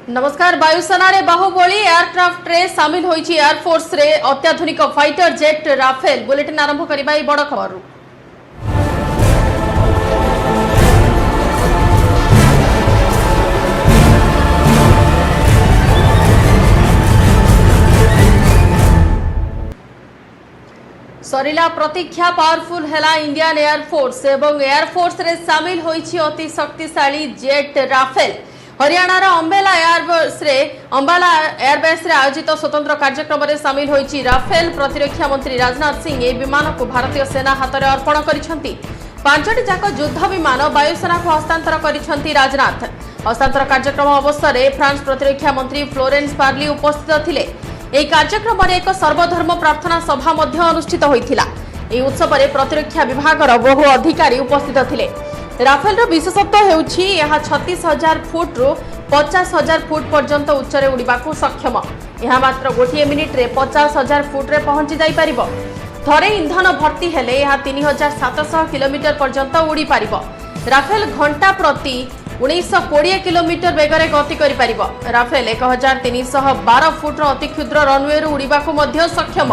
नमस्कार। वायुसेना रे बाहुबली एयरक्राफ्ट रे सामिल होईची एयरफोर्स रे अत्याधुनिक फाइटर जेट राफेल। बुलेटिन आरंभ करबा बड़ खबर। सरिला प्रतीक्षा पावरफुल हेला इंडियन एयरफोर्स एवं एयरफोर्स रे सामिल होईची अति शक्तिशाली जेट राफेल। हरियाणार अंबाला एयरबेस रे आयोजित स्वतंत्र कार्यक्रम में सामिल होईची राफेल। प्रतिरक्षा मंत्री राजनाथ सिंह ए विमान को भारतीय सेना हाथ में अर्पण करिसेंती। 5टी जाक युद्ध विमान वायुसेना को हस्तांतर करिसेंती राजनाथ। हस्तांतर कार्यक्रम अवसर में फ्रांस प्रतिरक्षा मंत्री फ्लोरेंस पार्ली उपस्थित थिले। ଏହି କାର୍ଯ୍ୟକ୍ରମରେ ଏକ ସର୍ବଧର୍ମ ପ୍ରାର୍ଥନା ସଭା ମଧ୍ୟ ଅନୁଷ୍ଠିତ ହୋଇଥିଲା। ଏହି ଉତ୍ସବରେ ପ୍ରତିରକ୍ଷା ବିଭାଗର ବହୁ ଅଧିକାରୀ ଉପସ୍ଥିତ ଥିଲେ। ରାଫେଲର ବିଶେଷତ୍ୱ ହେଉଛି ଏହା 36,000 ଫୁଟରୁ 50,000 ଫୁଟ ପର୍ଯ୍ୟନ୍ତ ଉଚ୍ଚରେ ଉଡ଼ିବାକୁ ସକ୍ଷମ। ଏହା ମାତ୍ର ଗୋଟିଏ ମିନିଟରେ 50,000 ଫୁଟରେ ପହଞ୍ଚି ଯାଇପାରିବ। ଥରେ ଇନ୍ଧନ ଭର୍ତ୍ତି ହେଲେ ଏହା 3,700 କିଲୋମିଟର ପର୍ଯ୍ୟନ୍ତ ଉଡ଼ି ପାରିବ। ରାଫେଲ ଘଣ୍ଟା ପ୍ରତି 1920 किलोमीटर बेगर गति कर राफेल 1312 फुट्र अति क्षुद्र रनवे उड़ाक सक्षम।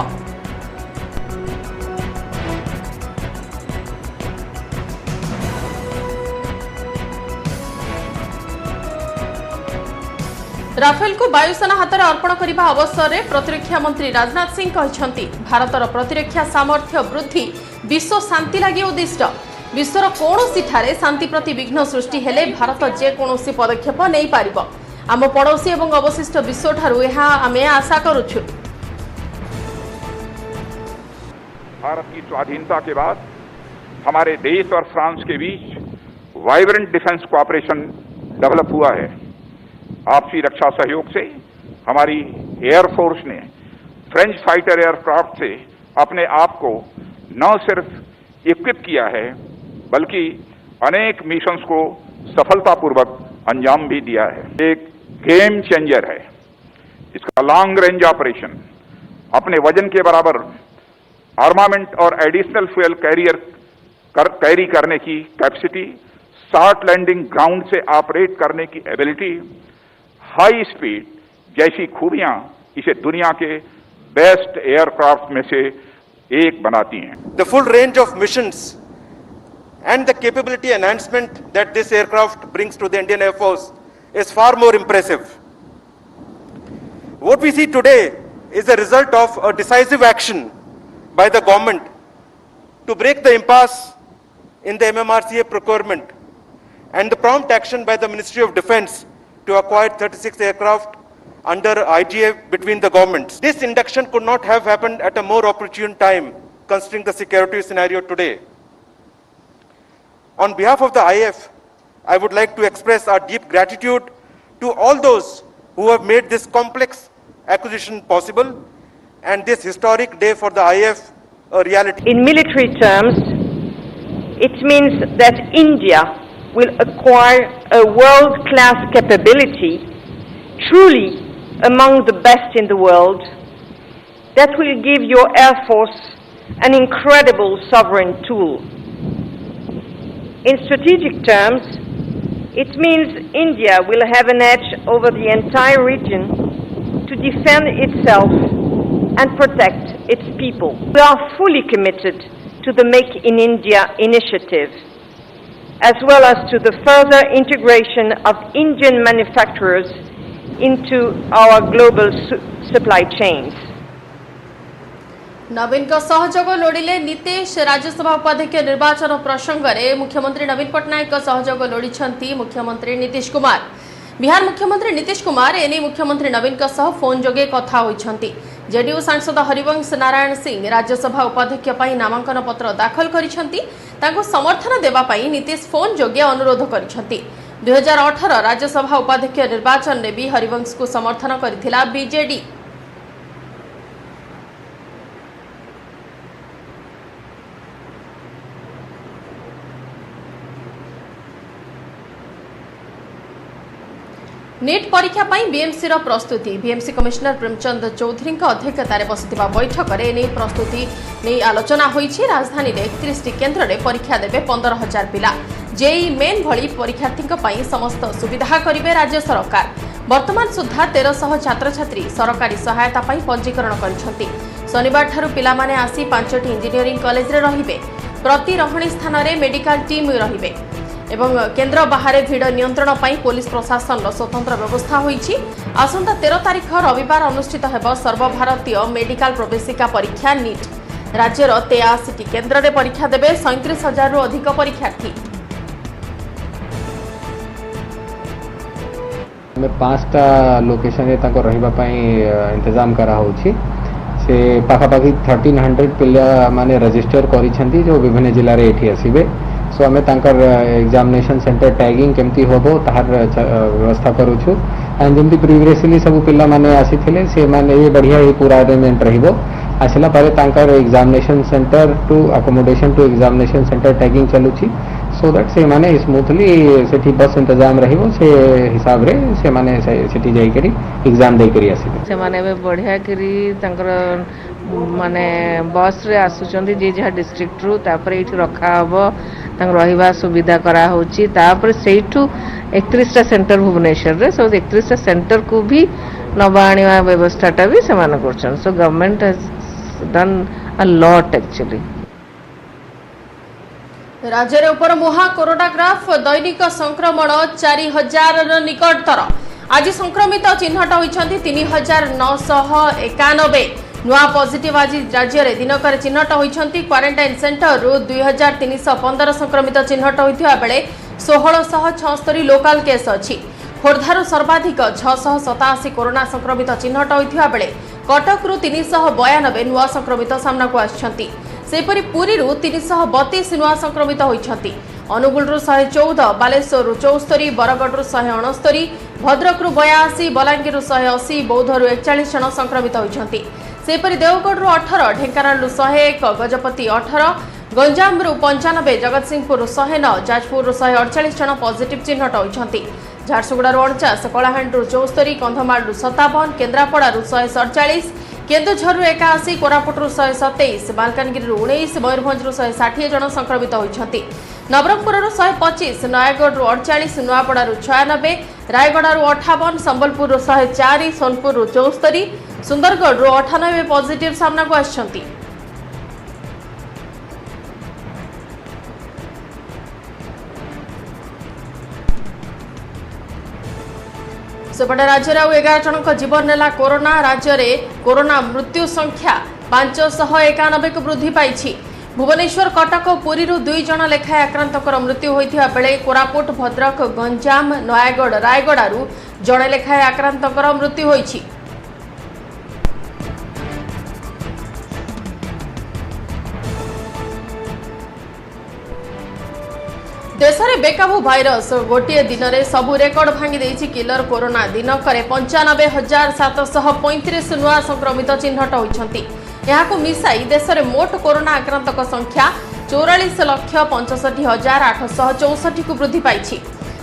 राफेल को वायुसेना हाथ में अर्पण करने अवसर में प्रतिरक्षा मंत्री राजनाथ सिंह कहते भारतर प्रतिरक्षा सामर्थ्य वृद्धि विश्व शांति लगी उद्दिष्ट। विश्वर कौनसी ठारे शांति प्रति विघ्न सृष्टि हेले भारत जेकोसी पदक्षेप नहीं पारिबो। आम पड़ोसी एवं अवशिष्ट विश्व ठारू यह आमे आशा करुछु। भारत की स्वाधीनता के बाद हमारे देश और फ्रांस के बीच वाइब्रेंट डिफेंस कोऑपरेशन डेवलप हुआ है। आपसी रक्षा सहयोग से हमारी एयरफोर्स ने फ्रेंच फाइटर एयरक्राफ्ट से अपने आप को न सिर्फ इक्विप किया है बल्कि अनेक मिशंस को सफलतापूर्वक अंजाम भी दिया है। एक गेम चेंजर है। इसका लॉन्ग रेंज ऑपरेशन, अपने वजन के बराबर आर्मामेंट और एडिशनल फ्यूल कैरी करने की कैपेसिटी, शॉर्ट लैंडिंग ग्राउंड से ऑपरेट करने की एबिलिटी, हाई स्पीड जैसी खूबियां इसे दुनिया के बेस्ट एयरक्राफ्ट में से एक बनाती हैं। The full range of missions and the capability enhancement that this aircraft brings to the Indian Air Force is far more impressive. What we see today is the result of a decisive action by the government to break the impasse in the MMRCA procurement and the prompt action by the Ministry of Defence to acquire 36 aircraft under IGA between the governments. This induction could not have happened at a more opportune time considering the security scenario today. On behalf of the IAF, I would like to express our deep gratitude to all those who have made this complex acquisition possible and this historic day for the IAF a reality. In military terms, it means that India will acquire a world-class capability, truly among the best in the world, that will give your Air Force an incredible sovereign tool. In strategic terms, it means India will have an edge over the entire region to defend itself and protect its people. We are fully committed to the Make in India initiative, as well as to the further integration of Indian manufacturers into our global supply chains. नवीन का सहयोग लोड़िले नीतीश। राज्यसभा उपाध्यक्ष निर्वाचन प्रसंग में मुख्यमंत्री नवीन पट्टनायक का सहयोग लोड़ी मुख्यमंत्री नीतीश कुमार। बिहार मुख्यमंत्री नीतीश कुमार एने मुख्यमंत्री नवीन का सह फोन जोगे कथा होइछंती। जेडीयू सांसद हरिवंश नारायण सिंह राज्यसभा उपाध्यक्ष पई नामांकन पत्र दाखल करिछंती। ताको समर्थन देबा पई नीतीश फोन जोगे अनुरोध करिछंती। 2018 राज्यसभा उपाध्यक्ष निर्वाचन में भी हरिवंश को समर्थन करथिला बीजेडी। नीट परीक्षा बीएमसी प्रस्तुति। बीएमसी कमिशनर प्रेमचंद चौधरी अध्यक्षतार बसिथिबा बैठक में प्रस्तुति नहीं आलोचना होईछि। राजधानी में 31 केन्द्र में परीक्षा देवे 15,000 पिला। जेई मेन भली परीक्षार्थी समस्त सुविधा करेंगे राज्य सरकार। वर्तमान सुधा 1300 छात्र छात्री सरकारी सहायता पाई पंजीकरण करिसेंति। शनिवार ठारू पिला माने आसी 5टी इंजीनियरिंग कॉलेज रे रहिबे। प्रति रहणी स्थान रे मेडिकल टीम रहिबे एवं केन्द्र बाहर भिड़ नियंत्रण पाई पुलिस प्रशासन स्वतंत्र व्यवस्था होईछि। आसंता 13 तारिख रविवार अनुष्ठित हेब सर्वभारतीय मेडिकल प्रवेशिका परीक्षा नीट। राज्यर 83टी केन्द्र रे परीक्षा देबे 37,000 रु अधिक परीक्षार्थी। में 5टा लोकेशन रहिबा पई इंतजाम करा होछि। से पाखापाखि 1300 पिला माने रजिस्टर करिसेंती जो विभिन्न जिल्ला रे एठी आसीबे। सो आमे तांकर एग्जामिनेशन सेंटर टैगिंग केमती होबो ताहार व्यवस्था करूछु। एंड जेमती प्रीवियसली सब पिला माने आसीथिले से माने ये बढ़िया ही पूरा अरेंजमेंट रहिबो। आसिला पारे तांकर examination centre to accommodation to examination centre tagging चलुछि। सो दैट से माने स्मूथली सेठी बस इंतजाम रहिबो। से हिसाब रे से माने सेठी जाई करी एग्जाम दे करी आसीबे। से माने बे बढ़िया करी तांकर माने बस रे आसुचंदी जे जहा डिस्ट्रिक्ट रु तापर एठी रखा हबो तांग रहिबा सुविधा करा होची। तापर सेठू 31टा सेंटर भुवनेश्वर रे सो 31टा सेंटर को भी नबाणीवा व्यवस्थाटा भी समान करछन। So government has done a lot actually. राज्य रे ऊपर मुहा कोरोना ग्राफ दैनिक संक्रमण 4000 निकटतर। आज संक्रमित चिन्हट होइछंती 3991 नुआ पॉजिटिव। आज राज्य रे दिनकर चिन्हट होइछंती क्वारंटाइन सेंटर रु 2315 संक्रमित चिन्हट होइथिबा बेले 1676 लोकल केस अछि। खोर्धारु सर्वाधिक 687 कोरोना संक्रमित चिन्हट होइथिबा बेले कटक रु 392 नुआ संक्रमित सामना को आछंती। सेपरि पुरी रु 332 नुआ संक्रमित होइछंती। अनुगुल रु 114, बालेश्वर रु 74, बरगढ़ रु 169, भद्रक रु 82, बलांगीर रु 180, बौद्ध रु 41 जन संक्रमित होइछंती। सेपरि देवगढ़ रु 18, ढेंकानाल रु 101, गजपति 18, गंजाम रु 95, जगतसिंहपुर रु 109, जाजपुर रु 148 जन पॉजिटिव चिन्हट होइछंती। झारसुगुड़ा रु 49, कलाहांडी रु 74, कंधमाल रु 57, केन्द्रापड़ा रु 147, केन्दुझर रु 81, कोरापुट रु 127, मालकानगिरी रु 19, मयूरभंज रु 160 जन संक्रमित होइछंती। नवरंगपुर रु 125, नयागढ़ रु 48, नुआपड़ा रु 96, रायगढ़ रु 58, संबलपुर रु 104, सोनपुर रु 74, सुंदरगढ़ रु 98 पॉजिटिव सामना को आछंती। सेपटे राज्य में 11 जन जीवन नेला कोरोना। राज्य में कोरोना मृत्यु संख्या 591 को वृद्धि पाई। भुवनेश्वर, कटक और पुरी 2 जन लेखाएं आक्रांतकर मृत्यु होता बेले कोरापुट, भद्रक, गंजाम, नयागढ़, रायगढ़ जड़े लेखाएं आक्रांतकर मृत्यु होती। देश में बेकाबू भाइरस गोटे दिन में सबू रेकर्ड भांगी देछि। किलर कोरोना दिनकरे 95,735 नुआ संक्रमित चिन्हट होइछंती। यहाकु मिसाई देश में मोट कोरोना आक्रांतक संख्या 44,65,864 को वृद्धि पाइछि।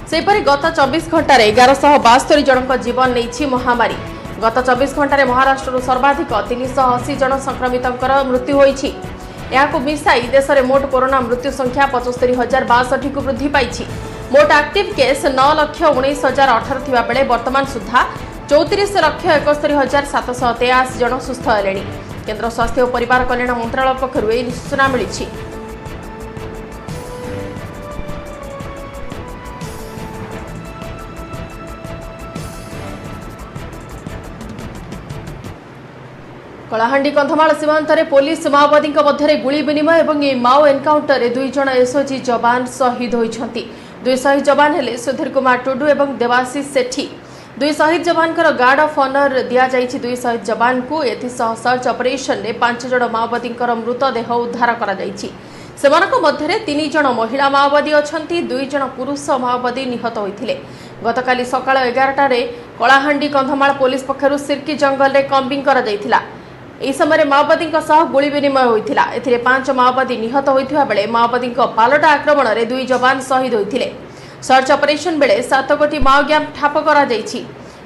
सेपरि गत 24 घंटा 1172 जनक जीवन नेछि महामारी। गत 24 घंटा महाराष्ट्र सर्वाधिक 380 जन संक्रमितंकर मृत्यु होइछि। यहाकु मिसाई देश में मोट कोरोना मृत्यु संख्या 75,062 को वृद्धि पाई। मोट एक्टिव केस 9,19,018 थिबा बेले वर्तमान सुधा 34,71,783 जन सुस्थ हेलेनी। केंद्र स्वास्थ्य और परिवार कल्याण मंत्रालय पक्षरु एही सूचना मिलिछि। कलाहांडी कंधमाल सीमांत पुलिस माओवादी मध्य गुली विनिमय और माओ एनकाउंटर 2 जन एसओजी जवान शहीद होइछंती। 2 शहीद जवान हेले सुधीर कुमार टुडू और देवाशीष सेठी। 2 शहीद जवान गार्ड ऑफ ऑनर दिया जाइछि। 2 शहीद जवान को एथिसह सर्च ऑपरेशन में 5 जन माओवादी मृतदेह उद्धार करा जाइछि। सेमानक मध्य 3 जन महिला माओवादी अछंती। 2 जन पुरुष माओवादी निहत होइथिले। गतकाली सकाळ 11 रे कलाहांडी कंधमाल पुलिस पक्षरु सिरकी जंगल रे कम्बिंग करा जाइथिला। यह समय माओवादी गुली विनिमय होता। एथिरे 5 माओवादी निहत होता बेले माओवादी पालटा आक्रमण में 2 जवान शहीद होते। सर्च ऑपरेशन बेले 7 गोटी माओ गैंग ठाप करा जाइछि।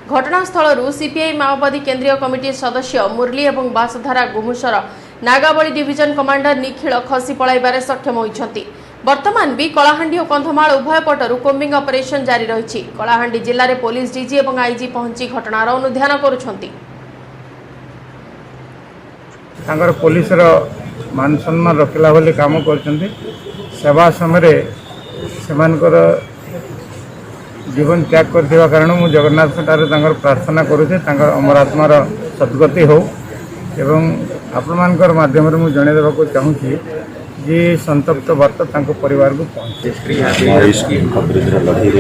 घटनास्थल सीपीआई माओवादी केंद्रीय कमिटी सदस्य मुरली और बासधारा गुमुसर नागावली डिविजन कमांडर निखिल खसी पलाइबारे सक्षम होइछंती। वर्तमान भी कलाहांडी और कंधमाल उभय पटरू कोम्बिंग ऑपरेशन जारी रही। कलाहांडी जिले में पुलिस डीजी और आईजी पहुंची घटनार अनुध्यान करुछंती। पुलिस मान सम्मान रखला वाली काम कर सेवा समय जीवन त्याग कर कारण मुझे जगन्नाथ ठार प्रार्थना करुचे अमरात्मार सद्गति हो एवं आपण मानकर माध्यम मुझे जनईदेवा चाहूँगी जी संतप्त वार्ता परिवार को पहुँचे लड़ाई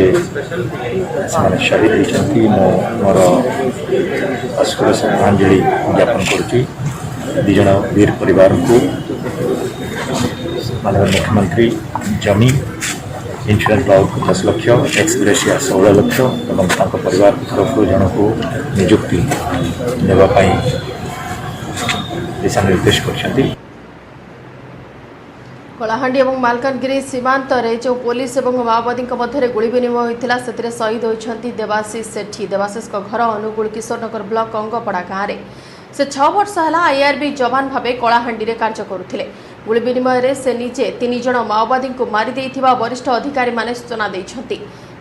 शहीद होती मोर अश्रुर श्रद्धांजलि ज्ञापन करुच्ची दिज वीर परिवार को माननीय मुख्यमंत्री जमी insurance block 10 lakh ex gratia 16 lakh और परिवार तरफ जन को नियुक्ति देवाई दिशा निर्देश कर कलाहांडी और मालकानगिरी सीमांत जो पुलिस और माओवादी मध्य गुली विनिमय होता से शहीद होती देवाशीष सेठी। देवाशीष घर अनुगुल किशोरनगर ब्लॉक अंगपड़ा गाँव में से 6 वर्ष है आईआरबी जवान भाव कलाहांडी में कार्य करुले। गुली विनिमय से निजे 3 जन माओवादी को मारी वरिष्ठ अधिकारी माने सूचना देते।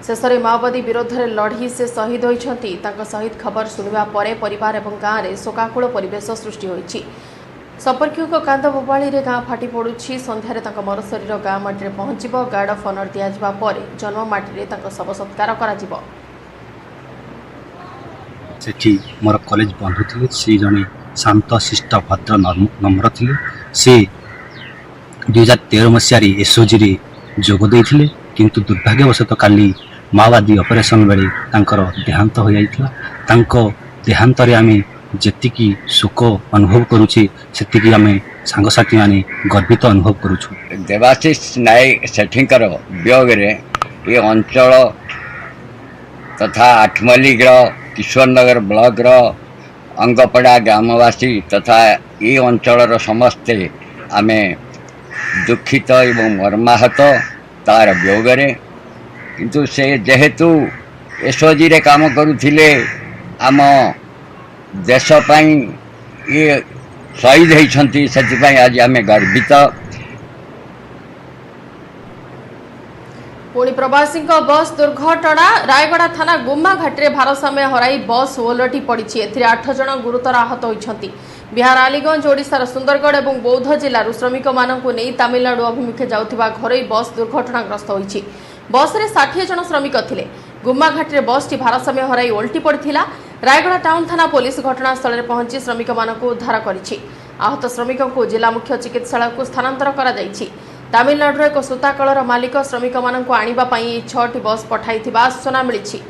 शेष में माओवादी विरोध में लड़ी से शहीद होती। शहीद खबर शुणा पर परिवार और गाँव में शोकाकुल परिवेश सृष्टि होती। संपर्क कांद बोबाड़ी गाँ फाटी पड़ुछि। संध्यारे मर शरीर गाँ माटी पहुंच गार्ड ऑफ ऑनर दिया पर जन्म माटी शव सत्कार करा। सेठी मोर कॉलेज बंधु थे से जड़े शांत शिष्ट भद्र नम्र थे से 2013 मसीह एसओजी जोगदे किंतु दुर्भाग्यवशत काली माओवादी ऑपरेशन बेले देहांत हो जाता। देहांत आम जी शोक अनुभव करुचे से आम सांगसाथी माने गर्वित अनुभव करुछु। देवाशीष नायक सेठीकर वियोग ये अंचल तथा आठमल्लिक किशोरनगर ब्लॉक अंगपड़ा ग्रामवासी तथा ये अंचल समस्ते आम दुखित एवं मर्माहत तार वियोग किंतु से जेहेतु एसओजी रे काम करुथिले आम देशपाई ये शहीद होती से आज आम गर्वित। पुणी प्रवासी बस दुर्घटना रायगड़ा थाना गुम्मा घाटी भारसाम्य हराई बस ओलटी पड़ी। 8 जन गुरुतर आहत होती। बिहार आलीगंज ओडिशार सुंदरगढ़ और बौद्ध जिलूर श्रमिक मानू नहीं तमिलनाडु अभिमुखे जाउथिबा घरोई बस दुर्घटनाग्रस्त होती। बस रे 60 जन श्रमिक थिले। गुम्मा घाटी बस टी भारसाम्य हराई ओलटी पड़थिला। रायगड़ा टाउन थाना पुलिस घटनास्थल में पहुंची श्रमिक मानू उद्धार करिछि। आहत श्रमिक को जिला मुख्य चिकित्सालय को स्थानांतर करा जाइछि। तमिलनाडु एक सूताकलर मालिक श्रमिक मानू आनिबा पई 6टी बस पठाई सूचना मिली।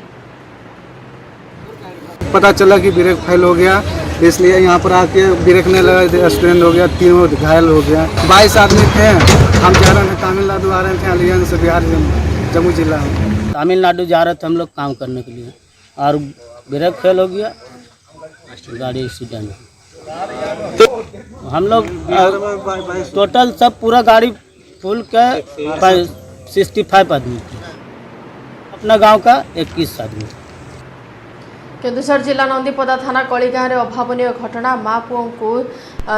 पता चला कि ब्रेक फेल हो गया, इसलिए यहाँ पर आके ब्रेक नहीं लगा, एक्सीडेंट हो गया, 3 घायल हो गया। 22 आदमी थे। हम जा रहे थे तमिलनाडु आ रहे थे अलीगंज से बिहार जम्मू जिला में। तमिलनाडु जा रहे थे हम लोग काम करने के लिए और ब्रेक फेल हो गया, गाड़ी एक्सीडेंट। तो हम लोग टोटल सब पूरा गाड़ी फुल के 65 आदमी थे। अपना गांव का 21 आदमी। केन्दुझर जिला नंदीपदा थाना कलिगाँ में अभावन घटना। माँ पुओं को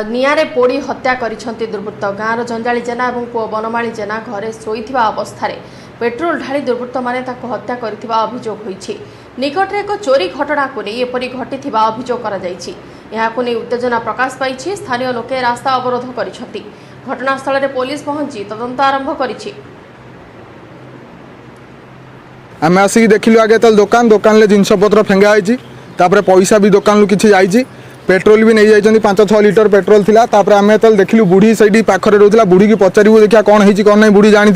निआरे पोड़ी हत्या करिसेंति दुर्वृत्त। गाँवर जंजाली जेना और पुओ बनमाली जेना घरे शोइथिबा अवस्थारे पेट्रोल ढाली दुर्वृत्त माने हत्या करिथिबा अभियोग होइछि। निकटरे एक चोरी घटना को नहीं एपरी घटिथिबा अभियोग करा जाइछि। एहाकु नहीं उत्तेजना प्रकाश पाइछि। स्थानीय लोके रास्ता अवरोध करिसेंति। घटनास्थल में पुलिस पहुंची तदंत आरंभ करिछि। आम आसिक देखिलु आगे तल दुकान ले जिनपतर फेंगाई पैसा भी दुकान किसी जाइए। पेट्रोल भी नहीं जाइए 5-6 लिटर पेट्रोल थिला। आम तल देखिलु बुढ़ी से पाखरे रोला। बुढ़ी की पचारू देखिए कौन है कौन नहीं बुढ़ी जानी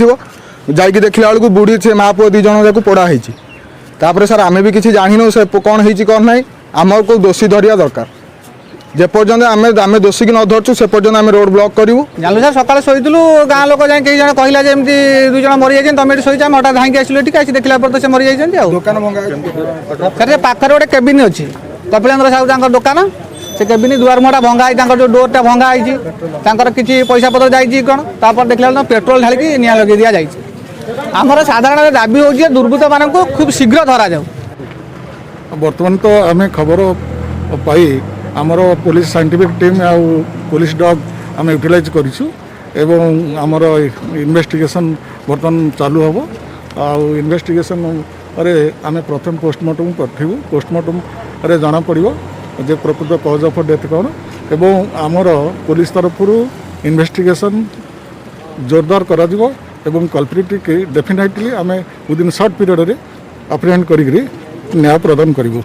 जाकि देखला बेलू बुढ़ी से माँ पुओ 2 जन जाक पोड़ा होता। सर आम भी किसी जानू से कौन है कौन ना आम को दोषी धरिया दरकार। जेपर्यंत आम दोषी की न धरचु से पर्यंत आम रोड ब्लॉक करूँ। जानू सर सकाल शोलु गाँ लोक जाए कई जन कहला जमी 2 जन मरी जाए तुम ये शोच हटा धाई आसलु आसी देखला तो मरी जाइए। दुकान सर पाखे गोटे केबिन अच्छी कपिलेन्द्र साहू दुकान से केबिन दुआर मुहटा भंगा जो डोरटा भंगा होती किसी पैसा पत्र जाइए कौन तापर देखला पेट्रोल ढालिकी निआ लगे दि जाए। आमर साधारण दाबी हो दुर्वृत्त मान खूब शीघ्र धरा जाऊ। बर्तमान तो आम खबर पाई आमर पुलिस साइंटिफिक टीम आ पुलिस डॉग आम यूटिलाइज करूँ एवं आमर इन्वेस्टिगेशन बर्तमान चालू हम इन्वेस्टिगेशन आम प्रथम पोस्टमार्टम करूँ पोस्टमार्टम जना पड़ो जे प्रकृत कज ऑफ डेथ कौन एवं आमर पुलिस तरफ इन्वेस्टिगेशन जोरदार करा एवं कल्प्रिट के डेफिनेटली आम विदिन सर्ट पीरियड रे अप्रिहेंड करी न्याय प्रदान करूँ।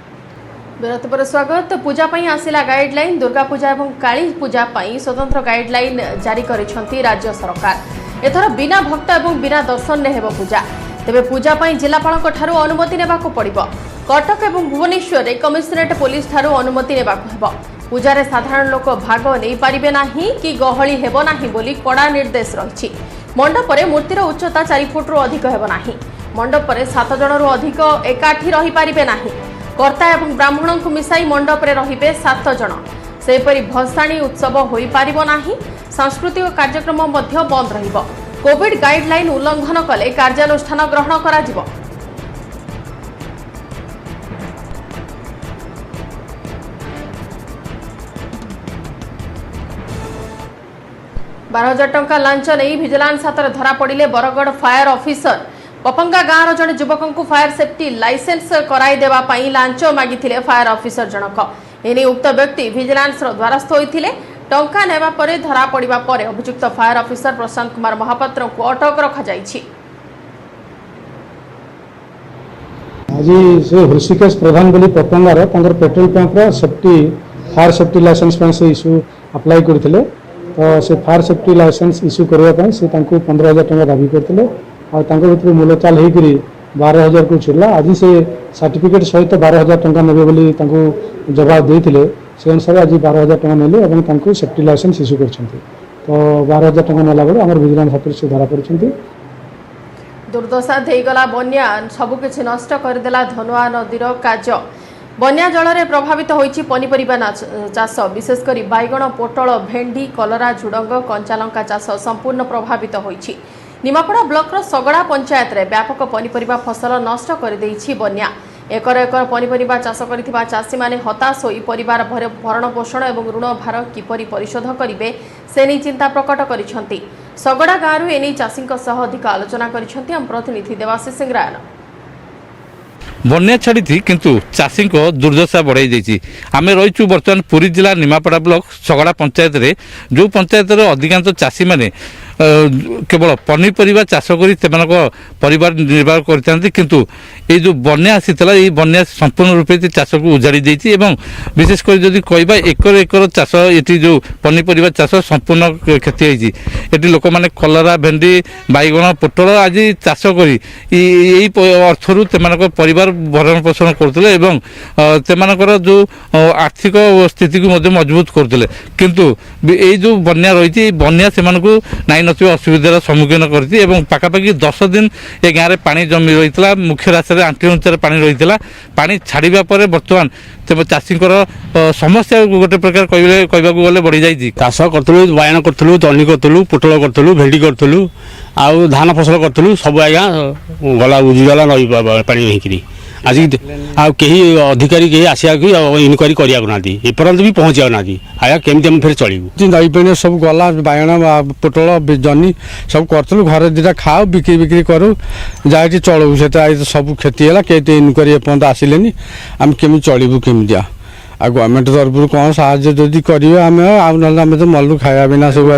विरति पर स्वागत। पूजा पई आसिला गाइडलाइन दुर्गा पूजा और काली पूजा पई स्वतंत्र गाइडलाइन जारी करिसेंती राज्य सरकार। एथर बिना भक्त और बिना दर्शन ने हेबो पूजा। तेबे पूजा पई जिलापालक ठारू अनुमति नेबाको पड़िबो। कटक और भुवनेश्वर रे कमिशनरेट पुलिस ठारू अनुमति नेबाको हेबो। पूजारे साधारण लोक भाग नहीं पारिबे नाही कि गहली हेबो नाही बोली कड़ा निर्देश रहिछि। मंडप रे मूर्तिर उच्चता 4 फुट अधिक हेबो नाही। मंडप रे 7 जनरू अधिक एकाठी रही पारिबे नाही। कर्ता एवं ब्राह्मण को मिसाई मंडप रे रहिबे 7 जन। सेपरि भसाणी उत्सव होई पारिबो नाही। सांस्कृतिक कार्यक्रम मध्य बंद रहिबो। कोविड गाइडलाइन उल्लंघन कले कार्यानुष्ठान ग्रहण करा जिवो। 12,000 टंका लांच नहीं विजिलेंस हाथ में धरा पड़े बरगढ़ फायर ऑफिसर। पपंगा गाँव जड़े युवक को फायर सेफ्टी लाइसेंस कराई देवा पई लांच मागिथिले फायर ऑफिसर जनक। एने उक्त व्यक्ति विजिलेंस द्वारस्थ होइथिले। टंका नेबा परे धरा पड़िबा परे अभियुक्त फायर ऑफिसर प्रशांत कुमार महापात्र को अटक रखा जाइछि। आज से हृषिकेश प्रधान बोली पपंगार petrol pump safety fire safety licence से इश्यू अप्लाई करथिले। तो से फायर सेफ्टी लाइसेंस इश्यू करने से 15,000 टंका दाबी करते भर मूलचाल होकर 12,000 को छुड़ला। आज से सर्टिफिकेट सहित 12,000 टंका नेबे बोली जवाब देते से अनुसार आज 12,000 टंका नेले और सेफ्टी लाइसेंस इश्यू कर। तो 12,000 टंका नेला बेले आम विजिलेंस हाथ से धरा पड़ी। दुर्दशा देगला बन्या सबकिछि नष्ट करदेला धनुआ नदीर काज। बन्या जल में प्रभावित होइछि पनीपरिबा चाष विशेषकर बैगण पोटल भेंडी कलरा झुडंग कंचालंका चाष संपूर्ण प्रभावित होइछि। निमापड़ा ब्लॉक सगड़ा पंचायत रे व्यापक पनीपरिबा फसल नष्ट कर देइछि बन्या। एकर एकर पनीपरिबा चाष करिथिबा चाषी माने हताश होई परिवार भरण पोषण और ऋण भार किपरि परिशोध करिवे से नहीं चिंता प्रकट करिसेंति। सगड़ा गाँव एने चाषीक सह अधिक आलोचना करिसेंति हम प्रतिनिधि देवाशीष सिंहरायन। बन्या छाड़ी किंतु चाषी को दुर्दशा बढ़ाई जाइए। आम रहीचु बर्तमान पुरी जिला निमापड़ा ब्लॉक सगड़ा पंचायत रे जो पंचायत अधिकांश चाषी माने केवल पनीपरिबा चाष कर परिवार निर्वाह करते किंतु ये जो बन्या आसीला ये बन्या संपूर्ण रूपे चाष को उजाड़ी देती एवं विशेषकर जदि कहबा एकर एकर चाष ये जो पनीपरिबा चाष संपूर्ण क्षति होती। ये लोक मैंने कलरा भेंडी बैगण पोटल आज चाष कर अर्थरू परिवार भरण पोषण करते जो आर्थिक स्थिति को मजबूत करते किंतु ये जो बन्या रही बन्या से नाई असुविधार सम्मुखीन करती पाखापाखि 10 दिन ये गाँव में पानी जमी रही है। मुख्य रास्ता आंटी उंचार पानी रही है। पानी छाड़ा पर बर्तमान चाषी समस्या गोटे प्रकार कहवाक गले बढ़ी जाइए। चाष करूँ बैगण करूँ जनी करूँ पोटल करूँ भेंडी करूँ आउ धान फसल करूँ सब आज्ञा गला उजिगला नई पानी होकर आज कहीं अधिकारी कहीं आसिया इनक्वारी करना ना एपर्यंत भी पहुँचा ना आया केमी आम फिर चलू नई पानी सब गला बैगण पोटल जनी सब करूँ घर दुटा खाओ बिक्री बिक्री करूँ जहाँ चलू से सब क्षति है कई इनक्वारी एपर्यंत आसिले आम केमी चलू केमी आ गवर्नमेंट तरफ कौन साहाଯ୍य जदि करेंगे आम आम तो मल्लू खाया बिना सब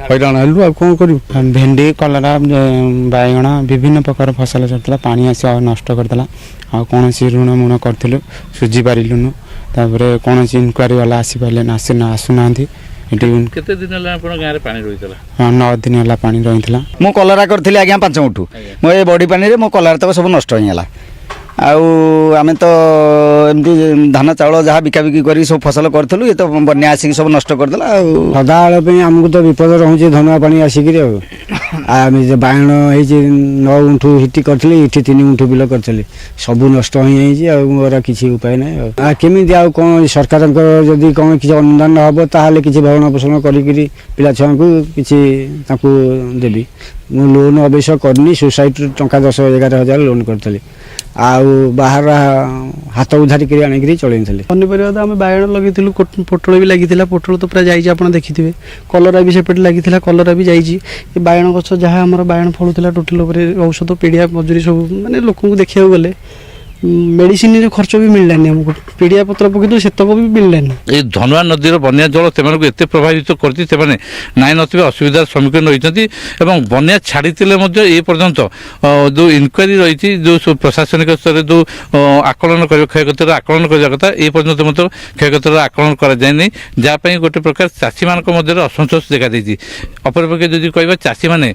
हैरान हेलु आ कौन करूँ। भेंडी कलरा बैगण विभिन्न प्रकार फसल चलता पानी आस नष्ट करदेला आ कौन ऋण मुण करूँ सुझी पारूँ तापर कौन इनक्वारी वाला आसीपारे आसुना केते दिन गाँव पानी रही 9 दिन है पानी रही। मु कलरा करी आज्ञा 5 मुठू मो ये बड़ी पानी मो कलरा तक सब नष्ट होगा। आम तो एमती धान चाउल जहाँ बिकाबिकी कर सब फसल करूँ ये तो बन्या आसिक सब नष्ट करदेला। सदाबे आमको तो विपद रोचे धनुआ पानी आसिक आम बैगण हो 9 गुंठू हिटी करी ये 3 गुंठू बिल करी सब नष्ट हो मोर किसी उपाय ना केमी कौन सरकार जदि कौन किसी अनुदान हम ताल कि भरण पोषण कर पिला छुआ को किसी देवी। मु लोन अवश्य करनी सोसाइटी टंका 10-11 हजार लोन करी आउ बाहर हाथ उधारी कर आनिक चलते पनीपरिया तो आम बायण लगे पोटल भी लगी पोटल तो पूरा जाइए आप देखिए कलरा भी सेपटे लगी कलरा भी जाइए बायण गछ जहाँ आम बायण फलूला टोटाल औषध पीड़िया मजूरी सब माने लोक देखा गले मेडिसिन खर्च भी मिललानी हमको पीड़िया पत्र पकड़ सेतक भी मिललानी ये धनुआ नदीर बन्या जल से एत प्रभावित कर नाई नथिबा असुविधार सम्मुखीन होती बन्या छाड़ी ए पर्यंत जो इनक्वारी रही जो प्रशासनिक स्तर जो आकलन क्षयक्षतिर आकलन करने कथा ए पर्यंत क्षयक्षतिर आकलन कराए जहाँपाई गोटे प्रकार चाषी मान असंतोष देखा देती अपरपक्षे जदि कह चाषी मैंने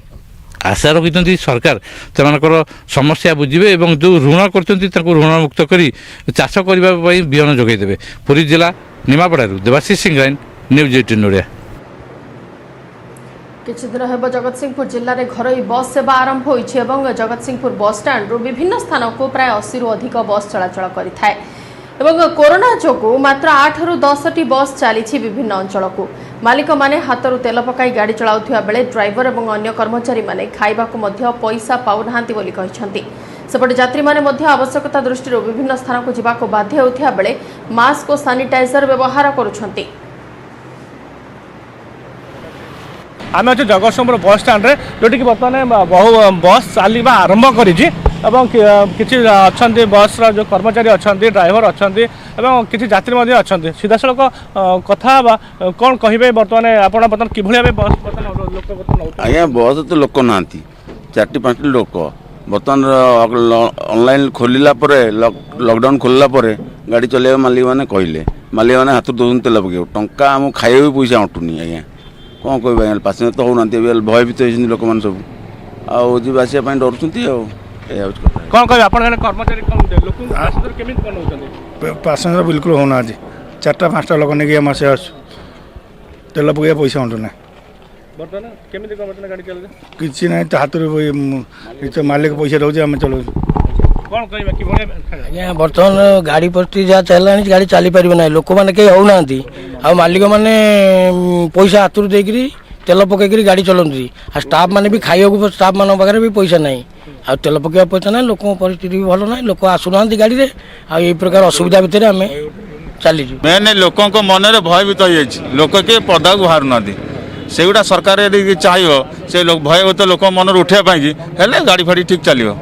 आशा रखिंट सरकार से समस्या बुझे और जो ऋण कर ऋण मुक्त कर चाष करने बिहन जोगेदेवे। पुरी जिला निमापड़ारू देवाशीष सिंह न्यूज 18 ओडिया। किछि दिन हेब जगतसिंहपुर जिले में घरोई बस सेवा आरंभ होइछि एवं जगतसिंहपुर बस स्टैंड विभिन्न स्थान को प्राय 80 रु अधिक बस चलाचल करिथाय एवं कोरोना जोगु मात्र 8 रु 10 टी बस चली विभिन्न अंचल को मालिक माने हाथरू तेल पकाई गाड़ी चलाउथिया बेले ड्राइवर एवं अन्य कर्मचारी माने खाइबाकू मध्य पैसा पाउनाहांती बोली कहिसंती। सेपटे यात्री माने मध्य आवश्यकता दृष्टि विभिन्न स्थान को जिबाको बाध्य होथिया बेले मास्क और सैनिटाइजर व्यवहार करुछंती। आम अच्छे जगतसिंहपुर बस स्टाण्ड जोटि बर्तमान बहु बस चलवा आरंभ कर बस जो कर्मचारी अच्छा ड्राइवर अच्छा किसी यात्री अच्छा सीधा सड़क कथा कौन कहे बर्तमान आप कि लोक आज्ञा बस तो लोक ना 4-5 लोक बर्तमान ऑनलाइन खोलला लॉकडाउन खोलला गाड़ी चलवा मालिक मैंने कहले मालिक मैंने हाथ दौन तेल पके टंका आम खाଇବା भी पैसा अटुनी आज्ञा कौन कह आज्ञा पासेंजर तो होना भयभीत होती लोक मैंने सब आउ जी आसवाई डरुँच कौन कह कर्मचारी पैसेंजर बिल्कुल होना 4-5 लोक नहीं आम से तेल पकड़ पैसा अंटुना किसी ना हाथ मालिक पैसा रोचे आम चलो आज्ञा बर्तमान गाड़ी प्रति जहाँ चलला गाड़ी चली पार ना लोक मैंने कहीं होना आ मालिक मैंने पैसा हाथ देकर तेल पकईकरी गाड़ी चलाती आ स्टाफ मैंने भी खाइबा स्टाफ मान पाखे भी पैसा ना आ तेल पकड़ा पैसा ना लोक परिस्थिति भी भल ना लोक आसुना गाड़ी में आई प्रकार असुविधा भितर आम चली मेन लोक मन में भयभीत हो लोक किए पदा को बाहर ना से गुड़ा सरकार यदि चाहिए से भयभीत लोक मन उठाई गाड़ी फाड़ी ठीक चलो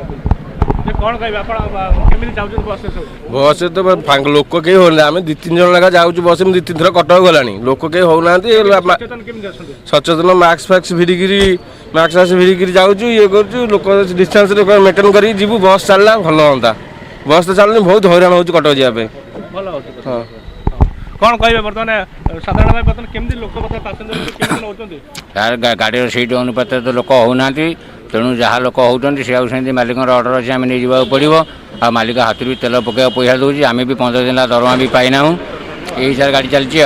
बस तो लोक कहीं होना आम 2-3 जन लगा जाऊँ बस में 2-3 थर कटक गला लोक कहीं होना सचेतन मास्क फाक्स भिड़िकी जाऊँ ये कर लोक डिस्टेंस मेंटेन कर जीवु बस चलना भल हाँ बस तो चलनी बहुत हैरान हो कटक जावाई हाँ कौन कहे बर्तमान साधारण बर्तमान केमती लोक पैसेंजर गाड़ी सीट अनुपात तो लोक होना तेणु जहाँ लोक होती से मालिक ऑर्डर अच्छे आम नहीं जावाक पड़ो आ मालिक हाथ भी तेल पकड़ा पैसा दूसरी आम भी 15 दिन दरमा भी पाईना यही हिसाब गाड़ी चलती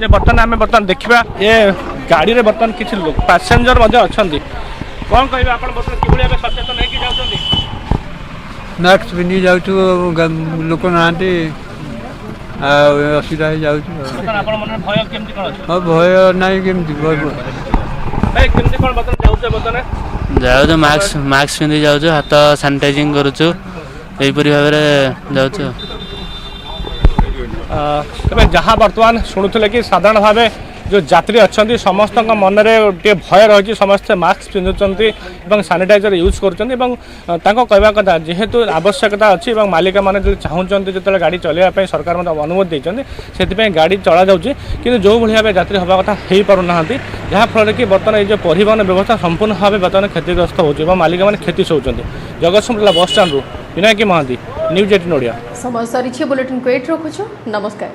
बर्तमान आम बर्तमान देखा ये गाड़ी में बर्तमान किसी पैसेंजर अच्छा कौन कहे आप सचेतन मास्क पिंधि जाऊँ लोक ना असुविधा हो जाऊँ भय ना जाऊ मास्क पिंधि जाऊँ हाथ सानिटाइजिंग करुचु यहीपरी भाव जाऊँ जहाँ बर्तमान शुणुले कि साधारण भाव जो यात्री अच्छा समस्त मन में गोटे भय रही समस्ते मास्क पिंधुंट सानिटाइजर यूज करा कथा जेहेतु आवश्यकता अच्छी मालिक मैंने चाहते जो गाड़ी चलने सरकार अनुमति देते से गाड़ी चला जाऊँगी कि जो भाव यात्री हवा कथा हो पारना जहाँफल कि बर्तमान ये परिवहन व्यवस्था संपूर्ण भाव बर्तमान क्षतिग्रस्त हो मालिक मैंने क्षति सहते जगतसिंहपुर बस स्टाण्ड विनायक महांती न्यूज 18 ओडिया समय सरी बुलेटिन को एट रखुछु नमस्कार।